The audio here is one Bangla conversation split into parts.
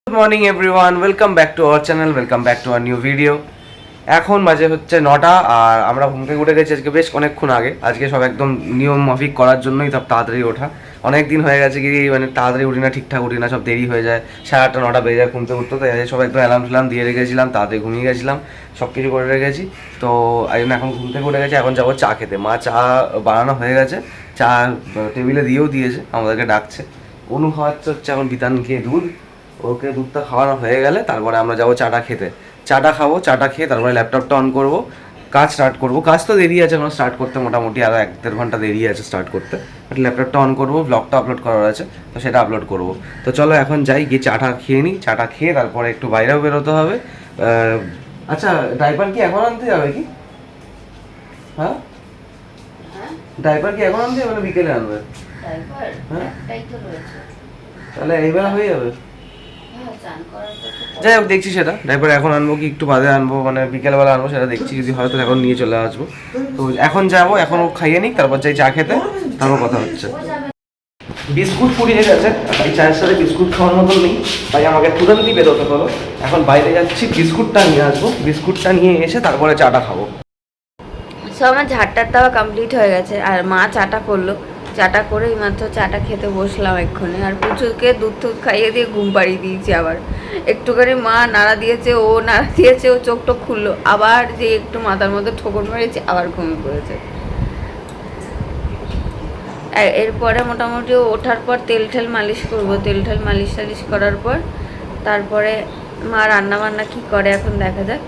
Good morning everyone, welcome back to our channel, welcome back to our new video. এখন বাজে হচ্ছে 9টা আর আমরা ঘুম থেকে উঠে গেছি আজকে বেশ অনেকক্ষণ আগে। আজকে সব একদম নিয়ম মাফিক করার জন্যই সব তাড়াতাড়ি ওঠা। অনেক দিন হয়ে গেছে কি মানে তাড়াতাড়ি উঠি না, ঠিকঠাক উঠি না, সব দেরি হয়ে যায়। 8:30 9টা বেজে যায় ঘুম থেকে উঠতে। তাই সব একদম অ্যালার্ম দিয়ে রেখেছিলাম, তাড়াতাড়ি ঘুমিয়ে গেছিলাম, সব কিছু করে রেখেছি। তো এখন ঘুম থেকে উঠে গেছি, এখন যাবো চা খেতে। মা চা বানানো হয়ে গেছে, চা টেবিলে দিয়েও দিয়েছে, আমাদেরকে ডাকছে। অনু খাওয়াচ্ছে হচ্ছে এখন বিতানকে দুধ, ওকে দুধটা খাওয়ানো হয়ে গেলে তারপরে আমরা যাবো চাটা খেতে। চাটা খাবো, চাটা খেয়ে তারপরে ল্যাপটপটা অন করবো, কাজ স্টার্ট করবো। কাজ তো দেরি আছে এখন স্টার্ট করতে, মোটামুটি আরও 1-1.5 ঘন্টা দেরি আছে স্টার্ট করতে। বাট ল্যাপটপটা অন করবো, ব্লগটা আপলোড করার আছে, তো সেটা আপলোড করবো। তো চলো এখন যাই, গিয়ে চাটা খেয়ে নিই। চাটা খেয়ে তারপরে একটু বাইরেও বেরোতে হবে। আচ্ছা, ডাইপার কি এখন আনতে যাবে কি? হ্যাঁ, ডাইপার কি এখন আনতে যাবে না বিকেলে আনবে? হ্যাঁ, তাহলে এইবেলা হয়ে যাবে। যাই হোক, দেখছি সেটা ডাইপার এখন আনবো কি একটু বাদে আনবো, মানে বিকেলবেলা আনবো সেটা দেখছি। যদি হয়তো এখন নিয়ে চলে আসবো। তো এখন যাবো, এখন খাইয়ে নিই, তারপর যাই চা খেতে, তারপর কথা হচ্ছে। বিস্কুট পুড়িয়ে গেছে, তাই চায়ের সাথে বিস্কুট খাওয়ার মতো নেই, তাই আমাকে তুরন্তই বেরোতে হলো। এখন বাইরে যাচ্ছি, বিস্কুটটা নিয়ে আসবো, বিস্কুটটা নিয়ে এসে তারপরে চাটা খাবো। সব আমার ঝাড়টার দেওয়া কমপ্লিট হয়ে গেছে, আর মা চাটা করলো। চাটা করে মাত্র চাটা খেতে বসলাম এক্ষুনি। আর পুচুকে দুধ খাইয়ে দিয়ে ঘুম পাড়িয়ে দিয়েছি। আবার একটুখানি মা নাড়া দিয়েছে, ও নাড়া দিয়েছে, ও চোখ টোক খুললো, আবার যে একটু মাথার মধ্যে ঠোকর মেরেছে, আবার ঘুমিয়ে পড়েছে। এরপরে মোটামুটি ওঠার পর তেল ঠেল মালিশ করবো। তেল ঠেল মালিশ টালিশ করার পর তারপরে মা রান্না বান্না কী করে এখন দেখা যাক।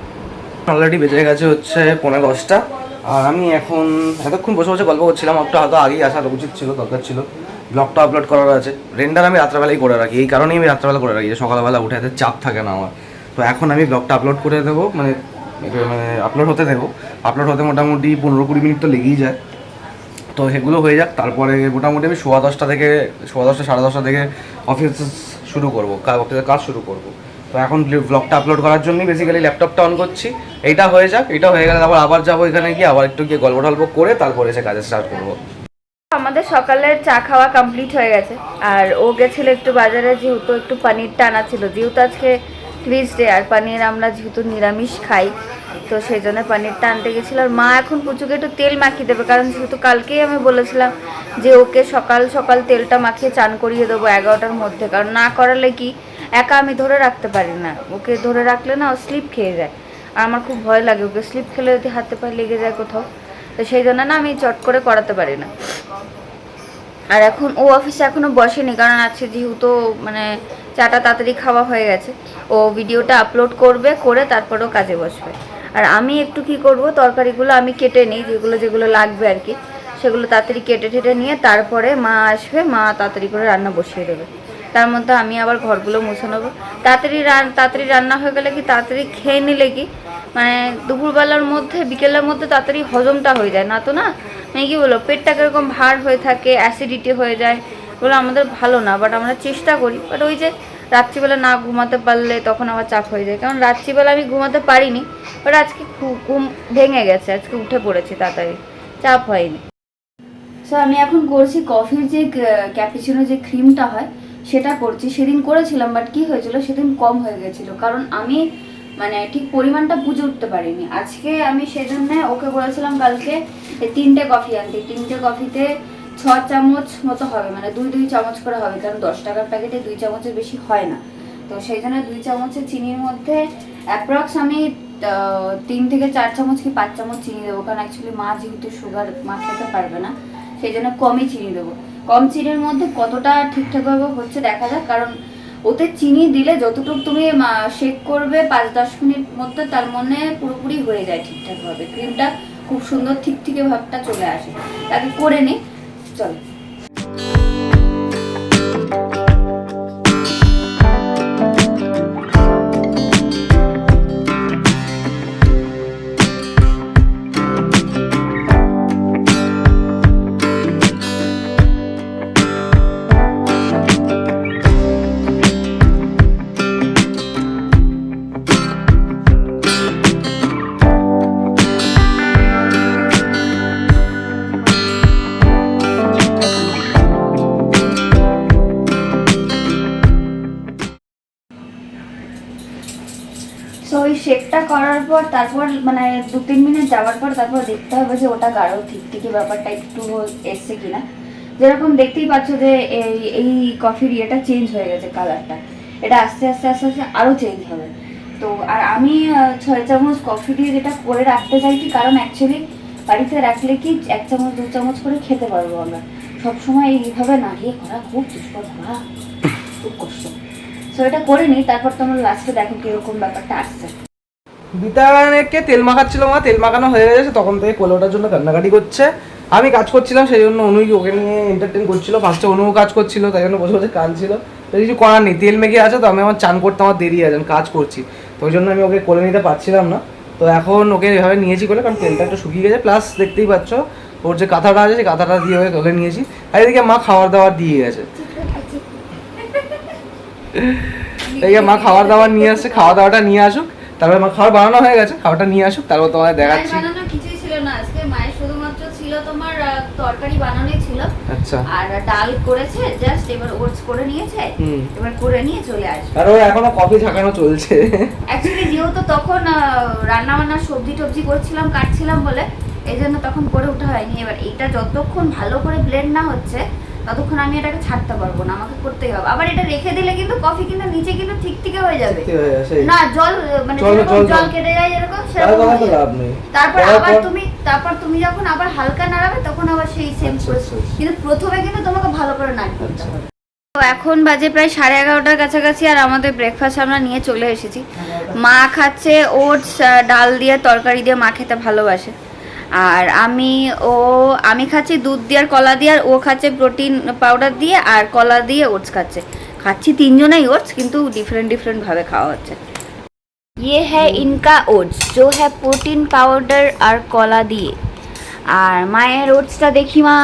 অলরেডি বেজে গেছে হচ্ছে 9:45, আর আমি এখন এতক্ষণ বসে বসে গল্প করছিলাম। একটা হয়তো আগেই আসা উচিত ছিল, দরকার ছিল। ব্লগটা আপলোড করার আছে, রেন্ডার আমি রাত্রেবেলাই করে রাখি, এই কারণেই আমি রাত্রেবেলা করে রাখি যে সকালবেলা উঠে এত চাপ থাকে না আমার। তো এখন আমি ব্লগটা আপলোড করে দেবো, মানে আপলোড হতে দেবো। আপলোড হতে মোটামুটি 15-20 মিনিট তো লেগেই যায়। তো সেগুলো হয়ে যাক, তারপরে মোটামুটি আমি 10:15 থেকে 10:15 10:30 থেকে অফিস শুরু করবো, অফিসের কাজ শুরু করবো। তো এখন ব্লগটা আপলোড করার জন্যই বেসিক্যালি ল্যাপটপটা অন করছি। এইটা হয়ে যাক, এটা হয়ে গেলে তারপর আবার যাবো এখানে গিয়ে, আবার একটু গিয়ে গল্প টল্প করে তারপরে এসে কাজে স্টার্ট করবো। আমাদের সকালের চা খাওয়া কমপ্লিট হয়ে গেছে, আর ও গেছিলো একটু বাজারে, যেহেতু একটু পানিরটা আনা ছিল, যেহেতু আজকে টুইসডে, আর পানির আমরা যেহেতু নিরামিষ খাই, তো সেই জন্য পানিরটা আনতে গেছিলো। আর মা এখন পুচুকে একটু তেল মাখিয়ে দেবে, কারণ যেহেতু কালকেই আমি বলেছিলাম যে ওকে সকাল সকাল তেলটা মাখিয়ে চান করিয়ে দেবো 11টার মধ্যে, কারণ না করালে কি একা আমি ধরে রাখতে পারি না, ওকে ধরে রাখলে না ও স্লিপ খেয়ে যায়, আর আমার খুব ভয় লাগে ওকে স্লিপ খেলে যদি হাতে পায়ে লেগে যায় কোথাও, তো সেই জন্য না আমি চট করে করাতে পারি না। আর এখন ও অফিসে এখনও বসেনি, কারণ আজকে যেহেতু মানে চাটা তাড়াতাড়ি খাওয়া হয়ে গেছে, ও ভিডিওটা আপলোড করবে, করে তারপরেও কাজে বসবে। আর আমি একটু কি করব, তরকারিগুলো আমি কেটে নিই, যেগুলো লাগবে আর কি, সেগুলো তাড়াতাড়ি কেটে ঠেটে নিয়ে তারপরে মা আসবে, মা তাড়াতাড়ি করে রান্না বসিয়ে দেবে। তার মধ্যে আমি আবার ঘরগুলো মুছে নেবো। তাড়াতাড়ি রান্না হয়ে গেলে কি, তাড়াতাড়ি খেয়ে নিলে কি মানে দুপুরবেলার মধ্যে বিকেলের মধ্যে তাড়াতাড়ি হজমটা হয়ে যায় না, তো না মানে কি বলো, পেটটা কীরকম ভার হয়ে থাকে, অ্যাসিডিটি হয়ে যায়, বলে আমাদের ভালো না। বাট আমরা চেষ্টা করি, বাট ওই যে রাত্রিবেলা না ঘুমাতে পারলে তখন আবার চাপ হয়ে যায়, কারণ রাত্রিবেলা আমি ঘুমাতে পারিনি, বাট আজকে ঘুম ভেঙে গেছে, আজকে উঠে পড়েছি তাড়াতাড়ি, চাপ হয়নি। সো আমি এখন করছি কফির যে ক্যাপুচিনো যে ক্রিমটা হয় সেটা করছি। সেদিন করেছিলাম, বাট কি হয়েছিল সেদিন কম হয়ে গেছিলো, কারণ আমি মানে ঠিক পরিমাণটা বুঝে উঠতে পারিনি। আজকে আমি সেজন্য ওকে বলেছিলাম কালকে 3টে কফি আনতে, 3টে কফিতে 6 চামচ মতো হবে, মানে 2 চামচ করে হবে, কারণ 10 টাকার প্যাকেটে 2 চামচের বেশি হয় না। তো সেই জন্য 2 চামচের চিনির মধ্যে অ্যাপ্রক্স আমি 3 থেকে 4 চামচ কি 5 চামচ চিনি দেবো, কারণ অ্যাকচুয়ালি মা যেহেতু সুগার মা খেতে পারবে না, সেই জন্য কমই চিনি দেবো। কম চিনির মধ্যে কতটা ঠিকঠাকভাবে হচ্ছে দেখা যাক, কারণ ওতে চিনি দিলে যতটুকু তুমি শেক করবে 5-10 মিনিট মধ্যে, তার মনে পুরোপুরি হয়ে যায় ঠিকঠাকভাবে, ক্রিমটা খুব সুন্দর ঠিকঠিকে ভাবটা চলে আসে। তাকে করে নিই, চলো। ওই শেকটা করার পর তারপর মানে 2-3 মিনিট যাওয়ার পর তারপর দেখতে হবে যে ওটা গাঢ় ঠিকঠিকই ব্যাপারটা একটু এসছে কিনা। যেরকম দেখতেই পাচ্ছ যে এই কফির ইয়েটা চেঞ্জ হয়ে গেছে, কালারটা। এটা আস্তে আস্তে আস্তে আস্তে আরও চেঞ্জ হবে। তো আর আমি 6 চামচ কফি দিয়ে যেটা করে রাখতে চাইছি, কারণ অ্যাকচুয়ালি বাড়িতে রাখলে কি 1 চামচ 2 চামচ করে খেতে পারবো আমরা। সবসময় এইভাবে নাড়িয়ে করা খুব দুষ্কর, খুব কষ্ট। সো এটা করে নিই, তারপর তোমরা লাস্টে দেখো কিরকম ব্যাপারটা আসছে। বিতানকে তেল মাখাচ্ছিল, মা তেল মাখানো হয়ে গেছে, তখন থেকে কোলে ওঠার জন্য কান্নাকাটি করছে। আমি কাজ করছিলাম, সেই জন্য অনুই ওকে নিয়ে এন্টারটেন করছিল। ফার্স্টে অনুও কাজ করছিল, তাই জন্য বসে বসে কাঁদছিল। তো কিছু করার নেই, তেল মেখে আছে, তো আমি আমার চান করতে আমার দেরি আছে, আমি কাজ করছি, তো ওই জন্য আমি ওকে কোলে নিতে পারছিলাম না। তো এখন ওকে এভাবে নিয়েছি কোলে, কারণ তেলটা একটু শুকিয়ে গেছে। প্লাস দেখতেই পাচ্ছ ওর যে কাঁথাটা আছে, সেই কাঁথাটা দিয়ে ওকে কোলে নিয়েছি। আর এদিকে মা খাবার দাবার দিয়ে গেছে, এদিকে মা খাবার দাবার নিয়ে আসছে, খাওয়া দাওয়াটা নিয়ে আসুক, তারপরে মা খাবার বানানো হয়ে গেছে, খাবারটা নিয়ে আসুক, তারপর তোমাদের দেখাচ্ছি। বানানো কিছুই ছিল না আজকে, মায়ের শুধুমাত্র ছিল তোমার তরকারি বানানোই ছিল। আচ্ছা। আর ডাল করেছে জাস্ট, এবার ওটস করে নিয়েছে, এবার করে নিয়ে চলে আসবে। আর ওর এখনো কফি ছাকানো চলছে। অ্যাকচুয়ালি যেহেতু তখন রান্না বান্না সবজি টবজি করছিলাম, কাটছিলাম বলে এই জন্য তখন করে ওঠা হয়নি। এবার এটা যতক্ষণ ভালো করে ব্লেন্ড না হচ্ছে ততক্ষণ আমি এটাকে ছাড়তে পারবো না, আমাকে করতেই হবে। আবার এটা রেখে দিলে কিন্তু কফি কিন্তু নিচে কিন্তু ঠিক হয়ে যাবে না, জল মানে জল কেটে যায় এরকম, সেরকম লাভ নেই। তারপর তুমি যখন আবার হালকা নাড়াবে তখন আবার সেই সেম প্রসেস, কিন্তু প্রথমে কিন্তু তোমাকে ভালো করে নাড়তে হবে। তো এখন বাজে প্রায় 11:30টার কাছাকাছি, আর আমাদের ব্রেকফাস্ট আমরা নিয়ে চলে এসেছি। মা খাচ্ছে ওটস ডাল দিয়ে, তরকারি দিয়ে, মা খেতে ভালোবাসে। আর আমি খাচ্ছি দুধ দিয়ে আর কলা দিয়ে, আর ও খাচ্ছে প্রোটিন পাউডার দিয়ে আর কলা দিয়ে ওটস খাচ্ছি 3জনেই ওটস, কিন্তু ডিফারেন্ট ভাবে খাওয়া হচ্ছে। ये है इनका ओट्स जो है प्रोटीन पाउडर আর কলা দিয়ে। আর মায়ের ওটসটা দেখি মা,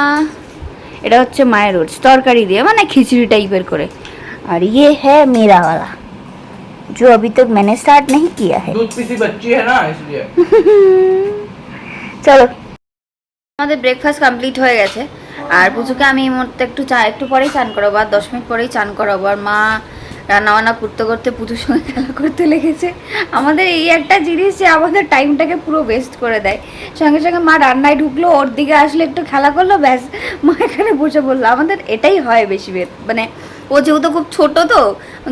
এটা হচ্ছে মায়ের ওটস তরকারি দিয়ে, মানে খিচুড়ি টাইপের করে। আর ये है मेरा वाला जो अभी तक मैंने स्टार्ट नहीं किया है, दूध पीती बच्ची है ना इसलिए। চলো, আমাদের ব্রেকফাস্ট কমপ্লিট হয়ে গেছে। আর পুচুকে আমি এই মুহূর্তে একটু পরেই চান করাবো, আর 10 মিনিট পরেই চান করাবো। আর মা রান্নাবান্না করতে করতে পুচুর সঙ্গে খেলা করতে লেগেছে। আমাদের এই একটা জিনিস যে আমাদের টাইমটাকে পুরো ওয়েস্ট করে দেয়। সঙ্গে সঙ্গে মা রান্নায় ঢুকলো, ওর দিকে আসলে একটু খেলা করলো, ব্যাস মা এখানে বসে বললো। আমাদের এটাই হয় বেশি, মানে ও যেহেতু খুব ছোট,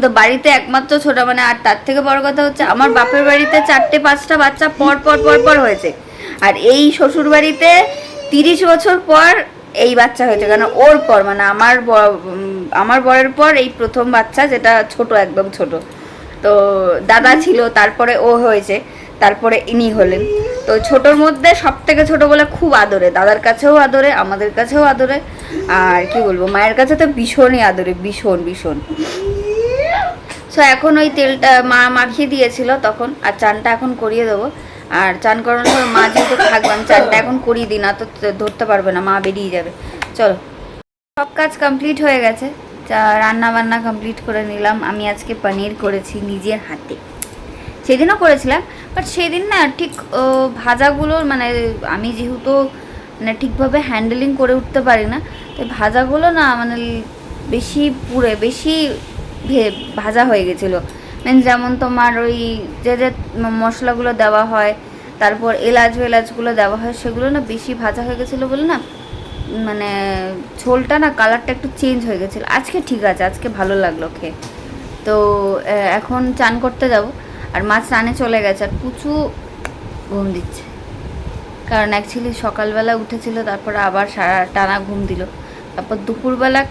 তো বাড়িতে একমাত্র ছোট, মানে আর তার থেকে বড় কথা হচ্ছে আমার বাপের বাড়িতে 4-5টা বাচ্চা পর হয়েছে, আর এই শ্বশুর বাড়িতে 30 বছর পর এই বাচ্চা হয়েছে। কারণ ওর পর মানে আমার বরের পর এই প্রথম বাচ্চা, যেটা ছোট, একদম ছোট। তো দাদা ছিল, তারপরে ও হয়েছে, তারপরে ইনি হলেন। তো ছোটর মধ্যে সব থেকে ছোট বলে খুব আদরে, দাদার কাছেও আদরে, আমাদের কাছেও আদরে, আর কি বলবো, মায়ের কাছে তো ভীষণই আদরে, ভীষণ। সো এখন ওই তেলটা মা মাখিয়ে দিয়েছিল তখন, আর চানটা এখন করিয়ে দেবো। আর চান করানোর পর মা যেহেতু থাকবে, আমি চানটা এখন করিয়ে দিই, না তো ধরতে পারবে না, মা বেরিয়ে যাবে। চলো, সব কাজ কমপ্লিট হয়ে গেছে, রান্না বান্না কমপ্লিট করে নিলাম। আমি আজকে পনির করেছি নিজের হাতে, সেদিনও করেছিলাম, বাট সেদিন না ঠিক ভাজাগুলো, মানে আমি যেহেতু মানে ঠিকভাবে হ্যান্ডেলিং করে উঠতে পারি না, তাই ভাজাগুলো না মানে বেশি ভাজা হয়ে গেছিলো। যেমন তোমার ওই যে মশলাগুলো দেওয়া হয়, তারপর এলাচগুলো দেওয়া হয়, সেগুলো না বেশি ভাজা হয়ে গেছিলো বলে না, মানে ঝোলটা না কালারটা একটু চেঞ্জ হয়ে গেছিলো। আজকে ঠিক আছে, আজকে ভালো লাগলো খেয়ে। তো এখন চান করতে যাব, আর মা স্নানে চলে গেছে, আর পুচু ঘুম দিচ্ছে, কারণ অ্যাকচুয়ালি সকালবেলা উঠেছিল, তারপর আবার সারা টানা ঘুম দিল। তারপর দুপুরবেলা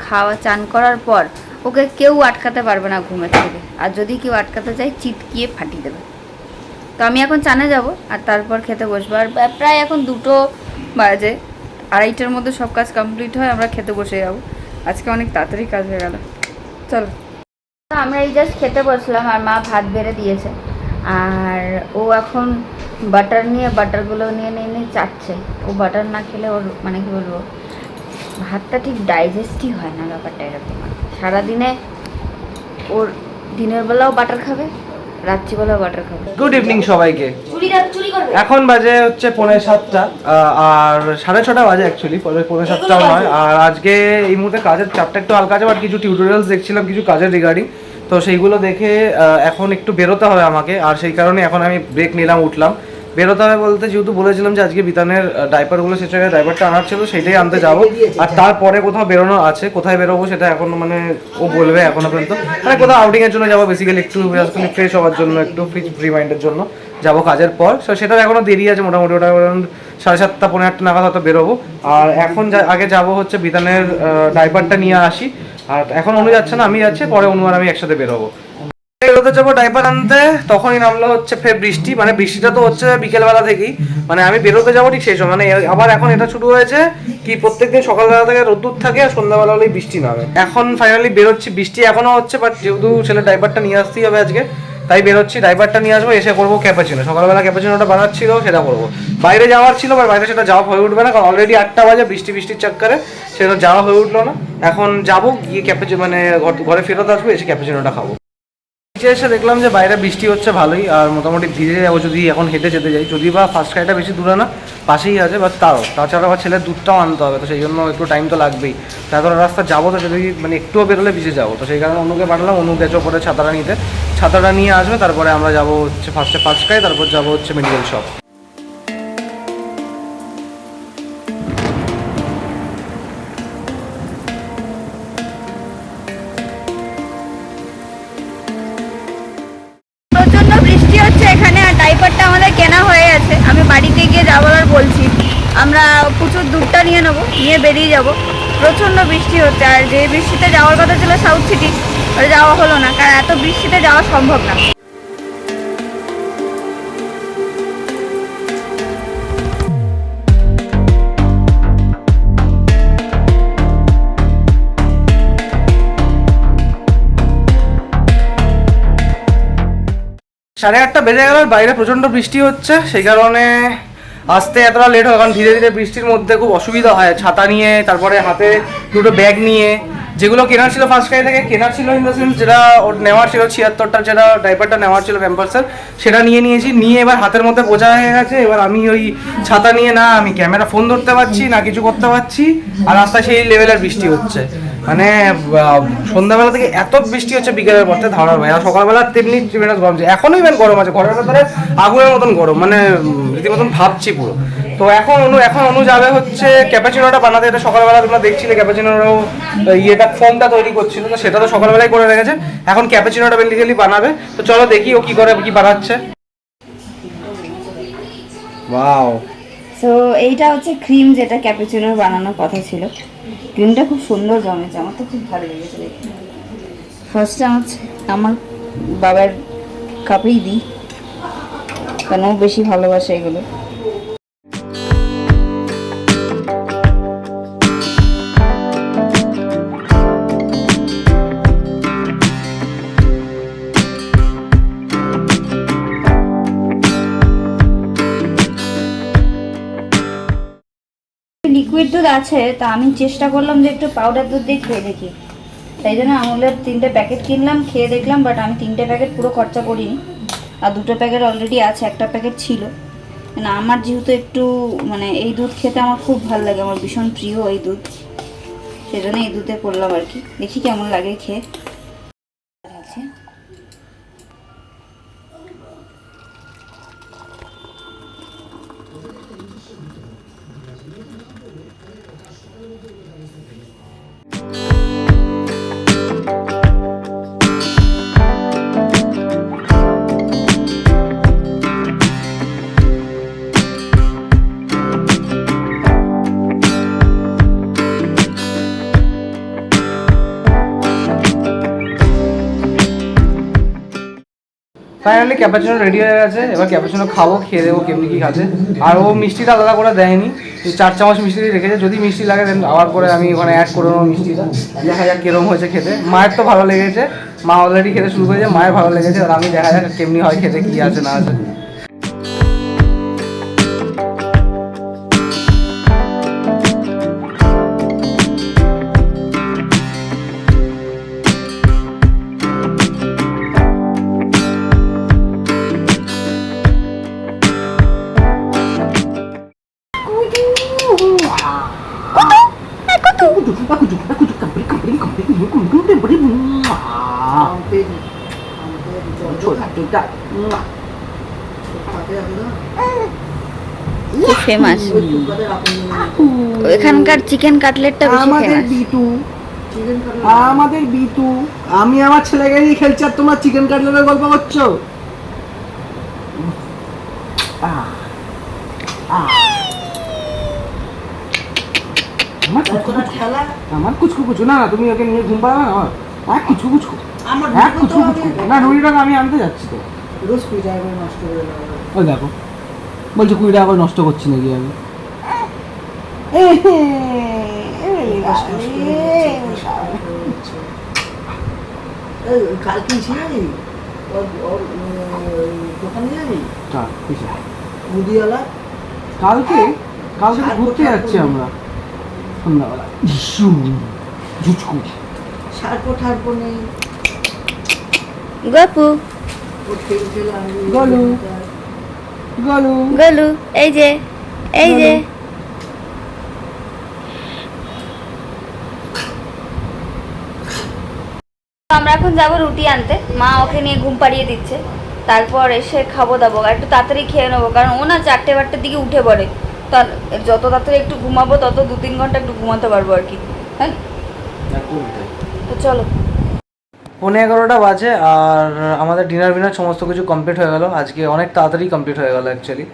চান করার পর ওকে কেউ আটকাতে পারবে না ঘুমের থেকে, আর যদি কেউ আটকাতে চায় চিৎকিয়ে ফাটিয়ে দেবে। তো আমি এখন চানে যাব, আর তারপর খেতে বসবো। আর প্রায় এখন 2টো বাজে, 2:30টার মধ্যে সব কাজ কমপ্লিট হয়, আমরা খেতে বসে যাবো। আজকে অনেক তাড়াতাড়ি কাজ হয়ে গেল। চলো, আমরা এই জাস্ট খেতে বসলাম, আর মা ভাত বেড়ে দিয়েছে, আর ও এখন বাটারগুলো নিয়ে চাটছে। ও বাটার না খেলে ওর মানে কি বলবো, ভাতটা ঠিক ডাইজেস্টই হয় না, ব্যাপারটা এরকম। সারাদিনে ওর দিনের বেলাও বাটার খাবে, রাত্রিবেলাও বাটার খাবে। গুড ইভিনিং সবাইকে। এখন বাজে হচ্ছে 6:45, আর 6:30 বাজে অ্যাকচুয়ালি, 6:45 নয়। আর আজকে এই মুহূর্তে কাজের চাপটা একটু হালকা আছে, বাট কিছু টিউটোরিয়ালস দেখছিলাম কিছু কাজের রিগার্ডিং, তো সেইগুলো দেখে এখন একটু বেরোতে হবে আমাকে, আর সেই কারণে এখন আমি ব্রেক নিলাম, উঠলাম। বেরোতে হবে বলতে যেহেতু বলেছিলাম যে আজকে বিতানের ডাইপারগুলো সে জায়গায় ডাইপারটা আনার ছিল, সেটাই আনতে যাবো। আর তারপরে কোথাও বেরোনো আছে, কোথায় বেরোবো সেটা এখন মানে ও বলবে এখনো পর্যন্ত। মানে কোথাও আউটিংয়ের জন্য যাবো, বেসিক্যালি একটু ফ্রেশ হওয়ার জন্য, একটু ফ্রি মাইন্ডের জন্য যাবো কাজের পর। সো সেটার এখনো দেরি আছে, মোটামুটি ওটা 7:30 পৌনে 8 নাগাদ হয়তো বেরোবো। আর এখন আগে যাবো হচ্ছে বিতানের ডাইপারটা নিয়ে আসি। আর এখন অনু যাচ্ছে না, আমি যাচ্ছি, পরে অনু আর আমি একসাথে বেরোবো। বেরোতে যাবো ডাইপার আনতে, তখনই নামলো হচ্ছে ফের বৃষ্টি। মানে বৃষ্টিটা তো হচ্ছে বিকেলবেলা থেকেই, মানে আমি বেরোতে যাবো ঠিক সেই সময়। মানে আবার এখন এটা শুরু হয়েছে কি প্রত্যেকদিন সকালবেলা থেকে রোদ্দুর থাকে আর সন্ধ্যাবেলা হলেই বৃষ্টি নামে। এখন ফাইনালি বেরোচ্ছি, বৃষ্টি এখনো হচ্ছে, বাট যেহেতু ছেলে ডাইপারটা নিয়ে আসতেই হবে আজকে, তাই বেরোচ্ছি। ডাইপারটা নিয়ে আসবো, এসে করবো ক্যাপাচিনো। সকালবেলা ক্যাপাচিনোটা বানাচ্ছিল, সেটা করবো। বাইরে যাওয়ার ছিল, বাট বাইরে সেটা যাওয়া হয়ে উঠবে না, কারণ অলরেডি 8টা বাজে, বৃষ্টির চক্করে সেটা যাওয়া হয়ে উঠলো না। এখন যাবো, গিয়ে ক্যাপাচিনো মানে ঘরে ফেরত আসবো, এসে ক্যাপাচিনোটা খাবো। এসে দেখলাম যে বাইরে বৃষ্টি হচ্ছে ভালোই, আর মোটামুটি ধীরে যাবো যদি এখন হেঁটে যেতে যাই। যদি বা ফার্স্ট খাইটা বেশি দূরে না, পাশেই আছে, বাট তাছাড়া আবার ছেলের দুধটাও আনতে হবে, তো সেই জন্য একটু টাইম তো লাগবেই। তারপরে রাস্তা যাবো, তো যদি মানে একটুও বেরোলে ভিজে যাবো, তো সেই কারণে অনুকে পাঠালাম। অনু গেছে ওপরে ছাতাটা নিতে, ছাতাটা নিয়ে আসবে। তারপরে আমরা যাবো হচ্ছে ফার্স্ট খাই, তারপর যাবো হচ্ছে মেডিকেল শপ। প্রচন্ড বৃষ্টি হচ্ছে এখানে, আর ডাইপারটা আমাদের কেনা হয়ে গেছে। আমি বাড়িতে গিয়ে যাবো আর বলছি, আমরা প্রচুর দুধটা নিয়ে নেবো, নিয়ে বেরিয়ে যাব। প্রচন্ড বৃষ্টি হচ্ছে, আর যে বৃষ্টিতে যাওয়ার কথা ছিল সাউথ সিটি, ওটা যাওয়া হলো না, কারণ এত বৃষ্টিতে যাওয়া সম্ভব না। সাড়ে 8টা বেজে গেল, বাইরে প্রচণ্ড বৃষ্টি হচ্ছে, সেই কারণে আসতে এতটা লেট হয়। কারণ ধীরে ধীরে বৃষ্টির মধ্যে খুব অসুবিধা হয়, ছাতা নিয়ে, তারপরে হাতে দুটো ব্যাগ নিয়ে। যেগুলো কেনার ছিল ফার্স্ট ক্রাই থেকে, কেনার ছিল ইন দ্য সেন্স যেটা ওর নেওয়ার ছিল 76টা, যেটা ডাইপারটা নেওয়ার ছিল প্যাম্পার্সের, সেটা নিয়ে নিয়েছি। নিয়ে এবার হাতের মধ্যে বোঝা হয়ে গেছে। এবার আমি ওই ছাতা নিয়ে না আমি ক্যামেরা ফোন ধরতে পারছি না, কিছু করতে পারছি। আর রাস্তায় সেই লেভেলের বৃষ্টি হচ্ছে, মানে সন্ধ্যাবেলা থেকে এত বৃষ্টি হচ্ছে, বিকেলের পর থেকে ধারণা হয়। আর সকালবেলা তেমনি ট্রিমেন্ডাস গরম, এখনো ইভেন গরম আছে, ঘরের ভেতরে আগুনের মতন গরম, মানে রীতিমতন ভাবছি পুরো। তো এখন অনু যাবে হচ্ছে ক্যাপাচিনোটা বানাতে। এটা সকালবেলা তোমরা দেখছিলে ক্যাপাচিনোরও ইয়েটা ফোমটা তৈরি করছিল, তো সেটা তো সকালবেলাই করে রেখেছে। এখন ক্যাপাচিনোটা বেসিক্যালি বানাবে। তো চলো দেখি ও কি করে, কি বানাচ্ছে। ওয়াও, সো এইটা হচ্ছে ক্রিম, যেটা ক্যাপুচিনোর বানানোর কথা ছিল। ক্রিমটা খুব সুন্দর জমেছে, আমার তো খুব ভালো লেগেছে। ফার্স্টে আমার বাবার কাপেই দিই, কারণ ও বেশি ভালোবাসে এগুলো। লিকুইড দুধ আছে, তা আমি চেষ্টা করলাম যে একটু পাউডার দুধ দিয়ে খেয়ে দেখি। তাই জন্য আমুলের 3টে প্যাকেট কিনলাম, খেয়ে দেখলাম। বাট আমি 3টে প্যাকেট পুরো খরচা করিনি, আর 2টো প্যাকেট অলরেডি আছে, একটা প্যাকেট ছিল। না, আমার যেহেতু একটু মানে এই দুধ খেতে আমার খুব ভালো লাগে, আমার ভীষণ প্রিয় এই দুধ, সেই জন্য এই দুধে করলাম আর কি। দেখি কেমন লাগে খেয়ে। ফাইনালি ক্যাপাচিনো রেডি হয়ে গেছে। এবার ক্যাপাচিনো খাবো, খেয়ে দেবো কেমনি কি খাচ্ছে। আর ও মিষ্টিটা আলাদা করে দেয়নি, 4 চামচ মিষ্টি রেখেছে। যদি মিষ্টি লাগে দেন আবার করে আমি ওখানে অ্যাড করে নেবো মিষ্টিটা। দেখা যাক কিরম হয়েছে খেতে। মায়ের তো ভালো লেগেছে, মা অলরেডি খেতে শুরু করেছে, মায়ের ভালো লেগেছে। আর আমি দেখা যাক কেমনি হয় খেতে, কি আছে না আছে। খুব ফেমাস এখানকার চিকেন কাটলেটটা বেশি ফেমাস। আমাদের বিটু, আমি আমার ছেলেকে নিয়ে খেলছি আর তোমরা চিকেন কাটলেটের গল্প করছো। আমার কুচকু কুচু না, তুমি ওকে নিয়ে ঘুম পাড়া না। এক কুচকু কুচকু না, রুটিটা আমি আনতে যাচ্ছি তো। রোজ 20 টাকা করে নষ্ট করে দাও। ওই দেখো বলছে 20 টাকা করে নষ্ট করছি নাকি আমি। কালকে ছিলি দোকানে যাবি? মুদিওয়ালা কালকে ঘুরতে যাচ্ছি আমরা সন্ধ্যাবেলা। সার্পো নেই গপু গলু গলু গলু এই যে আমরা এখন যাব রুটি আনতে, মা ওকে নিয়ে ঘুম পাড়িয়ে দিচ্ছে, তারপর এসে খাবো দাবো আর একটু তাড়াতাড়ি খেয়ে নেবো, কারণ ও না 4-4টার দিকে উঠে পড়ে, তার যত তাড়াতাড়ি একটু ঘুমাবো তত 2-3 ঘন্টা একটু ঘুমাতে পারবো আর কি। হ্যাঁ তো চলো। 11:15 বাজে আর আমাদের ডিনার সমস্ত কিছু কমপ্লিট হয়ে গেল। আজকে অনেক তাড়াতাড়ি কমপ্লিট হয়ে গেল অ্যাকচুয়ালি।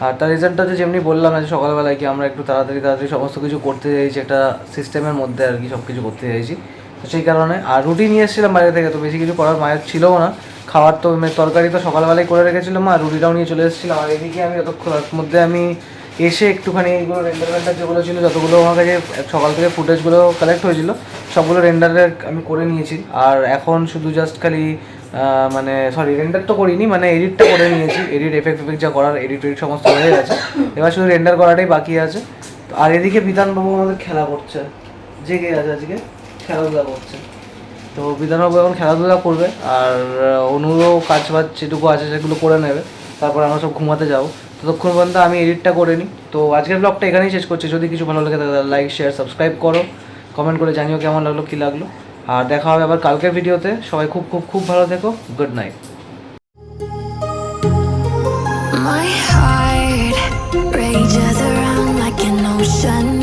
আর তার রিজনটা হচ্ছে যেমনি বললাম আজ সকালবেলায় কি আমরা একটু তাড়াতাড়ি সমস্ত কিছু করতে চাইছি, একটা সিস্টেমের মধ্যে আর কি সব কিছু করতে চাইছি, তো সেই কারণে। আর রুটি নিয়ে এসেছিলাম বাইরে থেকে, তো বেশি কিছু করার মায়ের ছিলও না, খাওয়ার তো তরকারি তো সকালবেলায় করে রেখেছিলাম মা, রুটিটাও নিয়ে চলে এসেছিলাম। আর এদিকে আমি যতক্ষণের মধ্যে আমি এসে একটুখানি এইগুলো রেন্ডার যেগুলো ছিল, যতগুলো আমার কাছে সকাল থেকে ফুটেজগুলো কালেক্ট হয়েছিল সবগুলো রেন্ডারের আমি করে নিয়েছি। আর এখন শুধু জাস্ট খালি মানে রেন্ডার তো করিনি, মানে এডিটটা করে নিয়েছি, এফেক্ট যা করার এডিট সমস্ত হয়ে গেছে, এবার শুধু রেন্ডার করাটাই বাকি আছে। আর এদিকে বিধানবাবু আমাদের খেলা করছে, জেগে আছে আজকে, খেলাধুলা করছে। তো বিধানবাবু এখন খেলাধুলা করবে আর অনুরও কাজ বাজ যেটুকু আছে সেগুলো করে নেবে, তারপর আমরা সব ঘুমাতে যাবো। ততক্ষণ পর্যন্ত আমি এডিটটা করে নিই। তো আজকের ব্লগটা এখানেই শেষ করছি। যদি কিছু ভালো লাগে তাহলে লাইক শেয়ার সাবস্ক্রাইব করো, কমেন্ট করে জানিও কেমন লাগলো কী লাগলো। আর দেখা হবে আবার কালকের ভিডিওতে। সবাই খুব খুব খুব ভালো থেকো। Good night. My heart rages around like an ocean.